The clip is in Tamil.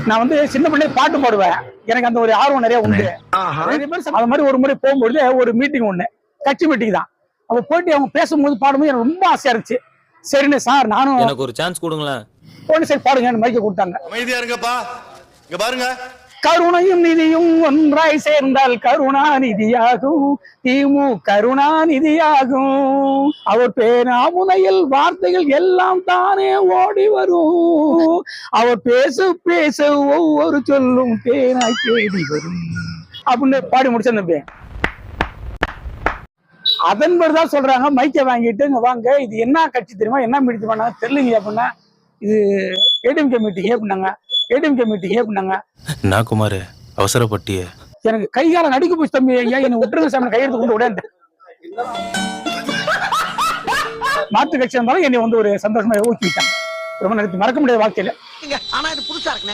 நான் வந்து சின்ன பிள்ளை பாட்டு பாடுவேன். எனக்கு அந்த ஒரு ஆர்வம் நிறைய உண்டு. அது மாதிரி ஒரு முறை போகும்போது ஒரு மீட்டிங் ஒண்ணு, கட்சி மீட்டிங் தான். அப்ப போயிட்டு அவங்க பேசும்போது பாடும்போது எனக்கு ரொம்ப ஆசையா இருந்துச்சு. சரிண்ணே சார் நானும் எனக்கு ஒரு சான்ஸ் கொடுங்களேன். போன சரி பாடுங்க மைக்க கொடுத்தாங்க. அமைதியா இருங்கப்பா, இங்க பாருங்க. கருணையும் நிதியும் ஒன்றாய் சேர்ந்தால் கருணாநிதியாகும், திமு கருணாநிதியாகும். அவர் பேராமுனையில் வார்த்தைகள் எல்லாம் தானே ஓடி வரும். அவர் பேச பேச ஒவ்வொரு சொல்லும் தேனாய் தேடி வரும் அப்படின்னு பாடி முடிச்சேன். அதன் பிறகுதான் சொல்றாங்க மைக்கை வாங்கிட்டு இங்க வாங்க, இது என்ன கட்சி தெரியுமா, என்ன மீட்டிங் பண்ணாங்க தெரியலீங்க அப்படின்னா, இது ஏடிஎம்கே மீட்டிங் அப்படின்னாங்க. ஏடிஎம்கே மீட்டிங் அப்படின்னாங்க. நான் குமார் அவசரப்பட்டிய எனக்கு கைகால நடிக்க போச்சு தம்பி. ஐயா என்ன விட்டுருங்க சாமி, கையெழுத்து கொண்டு விட மாற்று கட்சி இருந்தாலும் என்னை வந்து ஒரு சந்தோஷமா ஊக்குவிட்டாங்க. ரொம்ப மறக்க முடியாத வாழ்க்கையில. ஆனா இது புதுசா இருக்குண்ணே.